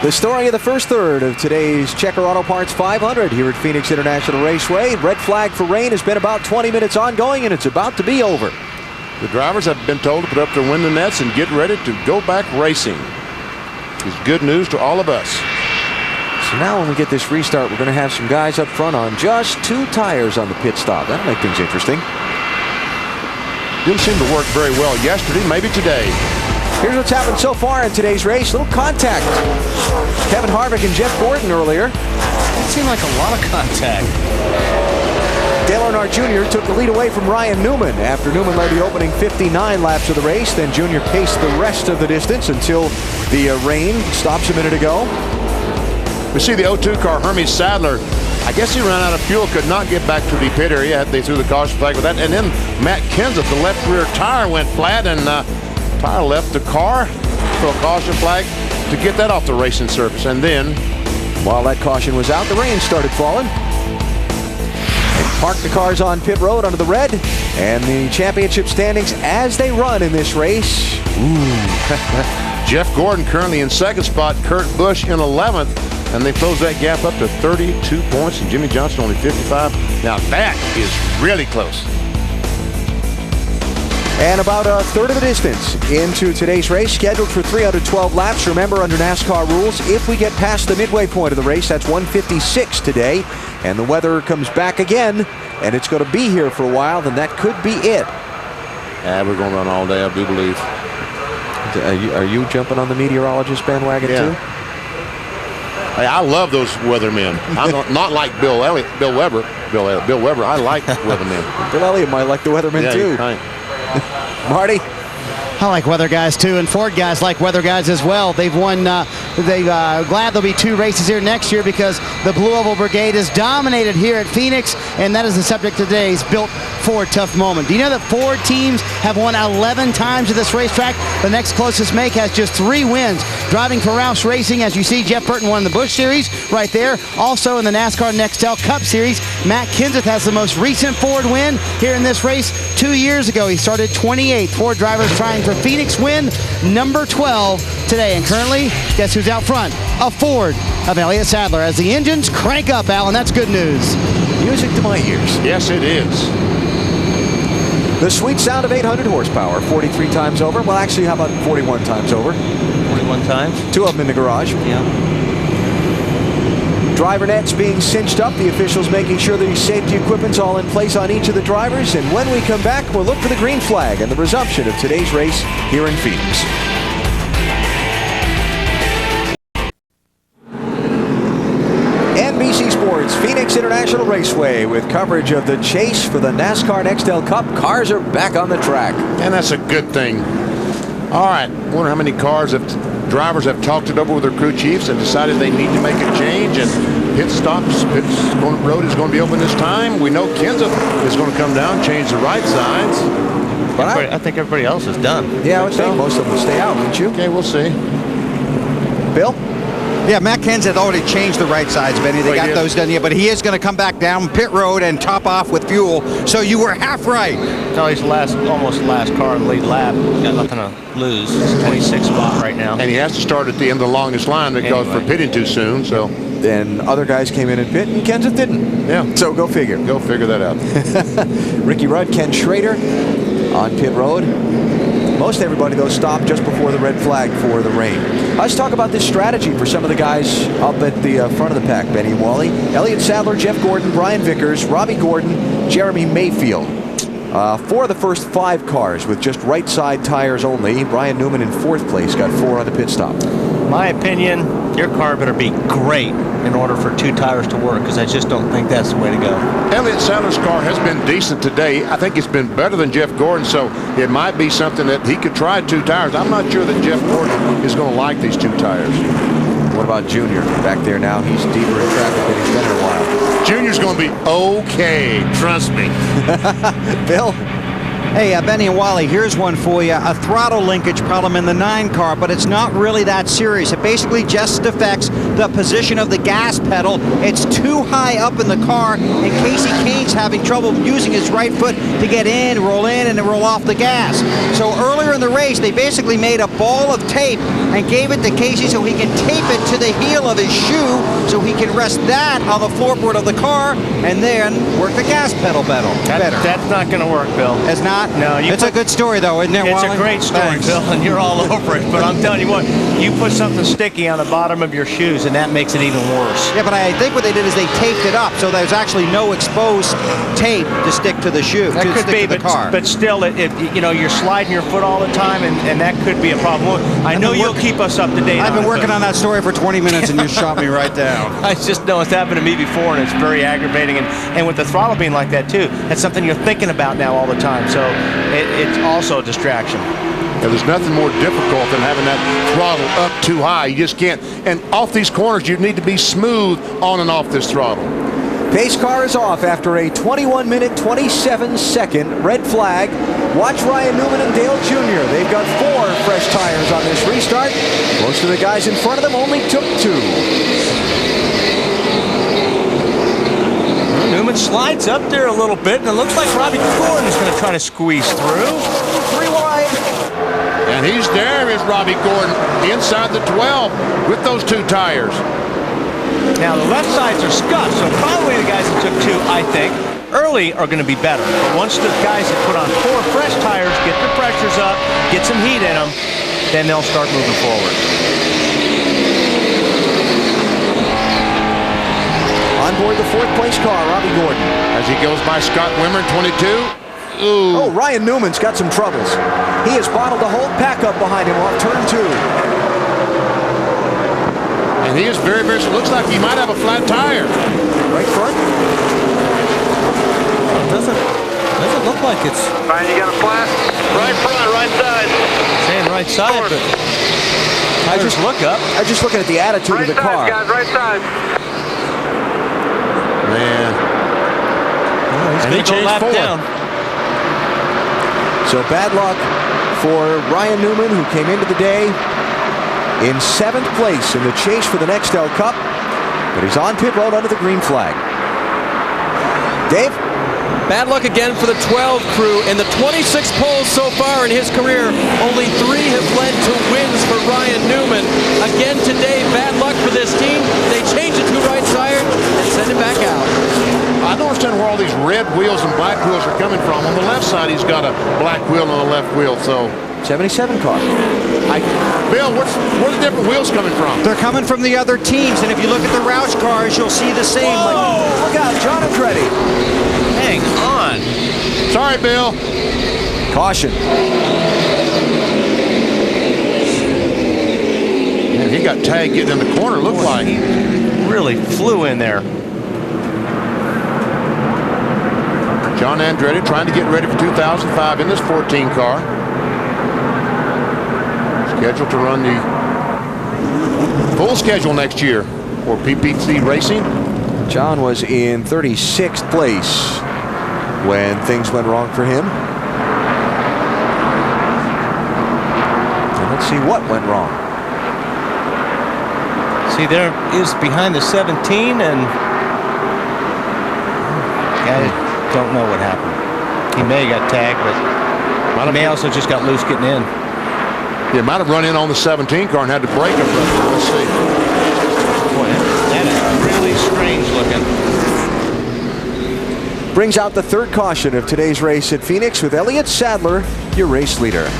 The story of the first third of today's Checker Auto Parts 500 here at Phoenix International Raceway. Red flag for rain has been about 20 minutes ongoing, and it's about to be over. The drivers have been told to put up their window nets and get ready to go back racing. It's good news to all of us. So now when we get this restart, we're going to have some guys up front on just 2 tires on the pit stop. That'll make things interesting. Didn't seem to work very well yesterday, maybe today. Here's what's happened so far in today's race. Little contact. Kevin Harvick and Jeff Gordon earlier. It seemed like a lot of contact. Dale Earnhardt Jr. took the lead away from Ryan Newman after Newman led the opening 59 laps of the race. Then Jr. paced the rest of the distance until the rain stops a minute ago. We see the 0-2 car, Hermes Sadler. I guess he ran out of fuel, could not get back to the pit area. They threw the caution flag with that. And then Matt Kenseth, the left rear tire went flat, and tire left the car. Throw a caution flag to get that off the racing surface. And then, while that caution was out, the rain started falling. They parked the cars on pit road under the red, and the championship standings as they run in this race. Jeff Gordon currently in second spot, Kurt Busch in 11th. And they close that gap up to 32 points, and Jimmy Johnson only 55. Now that is really close. And about a third of the distance into today's race, scheduled for 312 laps. Remember, under NASCAR rules, if we get past the midway point of the race, that's 156 today, and the weather comes back again, and it's going to be here for a while, then that could be it. Yeah, we're going to run all day, I do believe. Are you jumping on the meteorologist bandwagon too? Hey, I love those weathermen. I'm not like Bill Weber. I like weathermen. Bill Elliott might like the weathermen too. Marty? I like weather guys too, and Ford guys like weather guys as well. They've won. Glad there'll be 2 races here next year because the Blue Oval Brigade is dominated here at Phoenix, and that is the subject of today's Built Ford Tough Moment. Do you know that 4 teams have won 11 times at this racetrack? The next closest make has just 3 wins. Driving for Roush Racing, as you see, Jeff Burton won the Busch Series right there. Also in the NASCAR Nextel Cup Series, Matt Kenseth has the most recent Ford win here in this race 2 years ago. He started 28th. Ford drivers trying for Phoenix win number 12 today. And currently, guess who's out front? A Ford of Elliott Sadler as the engines crank up, Alan. That's good news. Music to my ears. Yes, it is. The sweet sound of 800 horsepower, 43 times over. Well, actually, how about 41 times over? 41 times? 2 of them in the garage. Yeah. Driver nets being cinched up. The officials making sure the safety equipment's all in place on each of the drivers. And when we come back, we'll look for the green flag and the resumption of today's race here in Phoenix. NBC Sports, Phoenix International Raceway with coverage of the chase for the NASCAR Nextel Cup. Cars are back on the track. And that's a good thing. All right, wonder how many drivers have talked it over with their crew chiefs and decided they need to make a change, and road is going to be open this time. We know Kenseth is going to come down, change the right sides. But I think everybody else is done. Yeah, I would think most of them will stay out, wouldn't you? Okay, we'll see. Bill? Yeah, Matt Kenseth already changed the right sides, Benny. They got those done yet, but he is going to come back down pit road and top off with fuel. So you were half right. No, he's almost last car in the lead lap. Got nothing to lose. It's 26th spot right now. And he has to start at the end of the longest line because we're pitting too soon. So then other guys came in and pit, and Kenseth didn't. Yeah. So go figure. Go figure that out. Ricky Rudd, Ken Schrader on pit road. Most everybody, though, stopped just before the red flag for the rain. Let's talk about this strategy for some of the guys up at the front of the pack, Benny and Wally. Elliott Sadler, Jeff Gordon, Brian Vickers, Robbie Gordon, Jeremy Mayfield. 4 of the first 5 cars with just right side tires only. Brian Newman in 4th place, got 4 on the pit stop. My opinion, your car better be great in order for 2 tires to work, because I just don't think that's the way to go. Elliott Sadler's car has been decent today. I think it's been better than Jeff Gordon, so it might be something that he could try 2 tires. I'm not sure that Jeff Gordon is going to like these 2 tires. What about Junior? Back there now, he's deeper in traffic than he's been in a while. Junior's going to be okay, trust me. Bill? Hey, Benny and Wally, here's one for you. A throttle linkage problem in the 9 car, but it's not really that serious. It basically just affects the position of the gas pedal. It's too high up in the car, and Casey Kane's having trouble using his right foot to get in and roll off the gas. So earlier in the race, they basically made a ball of tape and gave it to Casey so he can tape it to the heel of his shoe so he can rest that on the floorboard of the car and then work the gas pedal better. That's not going to work, Bill. It's not? No. It's a good story, though, isn't it, It's Wally? a great story, Thanks. Bill, and you're all over it. But I'm telling you what, you put something sticky on the bottom of your shoes, and that makes it even worse. Yeah, but I think what they did is they taped it up, so there's actually no exposed tape to stick to the shoe, That could be, the car. but still, you're sliding your foot all the time, and that could be a problem. I know you'll keep us up to date. I've been working on that story for 20 minutes, and you shot me right down. I just know it's happened to me before, and it's very aggravating. And with the throttle being like that too, that's something you're thinking about now all the time. So it's also a distraction. Yeah, there's nothing more difficult than having that throttle up too high. You just can't. And off these corners, you need to be smooth on and off this throttle. Pace car is off after a 21-minute, 27-second red flag. Watch Ryan Newman and Dale Jr. They've got 4 fresh tires on this restart. Most of the guys in front of them only took 2. Newman slides up there a little bit, and it looks like Robbie Gordon's going to try to squeeze through. 3 wide. And he's there, is Robbie Gordon, inside the 12 with those 2 tires. Now, the left sides are scuffed, so probably the guys that took 2, I think, early are going to be better. But once the guys that put on 4 fresh tires get their pressures up, get some heat in them, then they'll start moving forward. On board the 4th place car, Robbie Gordon. As he goes by Scott Wimmer, 22. Ooh. Oh, Ryan Newman's got some troubles. He has bottled the whole pack up behind him off turn 2. And he is very, very, looks like he might have a flat tire. Right front. Doesn't look like it's... Ryan, you got a flat? Right front, right side. Saying right side, but I just look up. I'm just looking at the attitude Right of the side, car. guys, right side. Man. He's And going he to go changed lap forward. down. So bad luck for Ryan Newman, who came into the day in 7th place in the chase for the Nextel Cup. But he's on pit road under the green flag. Dave? Bad luck again for the 12 crew. In the 26 poles so far in his career, only 3 have led to wins for Ryan Newman. Again today, bad luck for this team. They change it to right side and send it back out. I don't understand where all these red wheels and black wheels are coming from. On the left side, he's got a black wheel on the left wheel, so... 77 car. Bill, where are the different wheels coming from? They're coming from the other teams, and if you look at the Roush cars, you'll see the same. Oh, look out, John Andretti. Hang on. Sorry, Bill. Caution. Man, he got tagged getting in the corner, looked like. He really flew in there. John Andretti trying to get ready for 2005 in this 14 car. Scheduled to run the full schedule next year for PPC Racing. John was in 36th place when things went wrong for him. And let's see what went wrong. See, there is behind the 17, and guys don't know what happened. He may have got tagged, but he may also just got loose getting in. He might have run in on the 17 car and had to brake him. Let's see. Boy, that is really strange looking. Brings out the 3rd caution of today's race at Phoenix with Elliott Sadler, your race leader.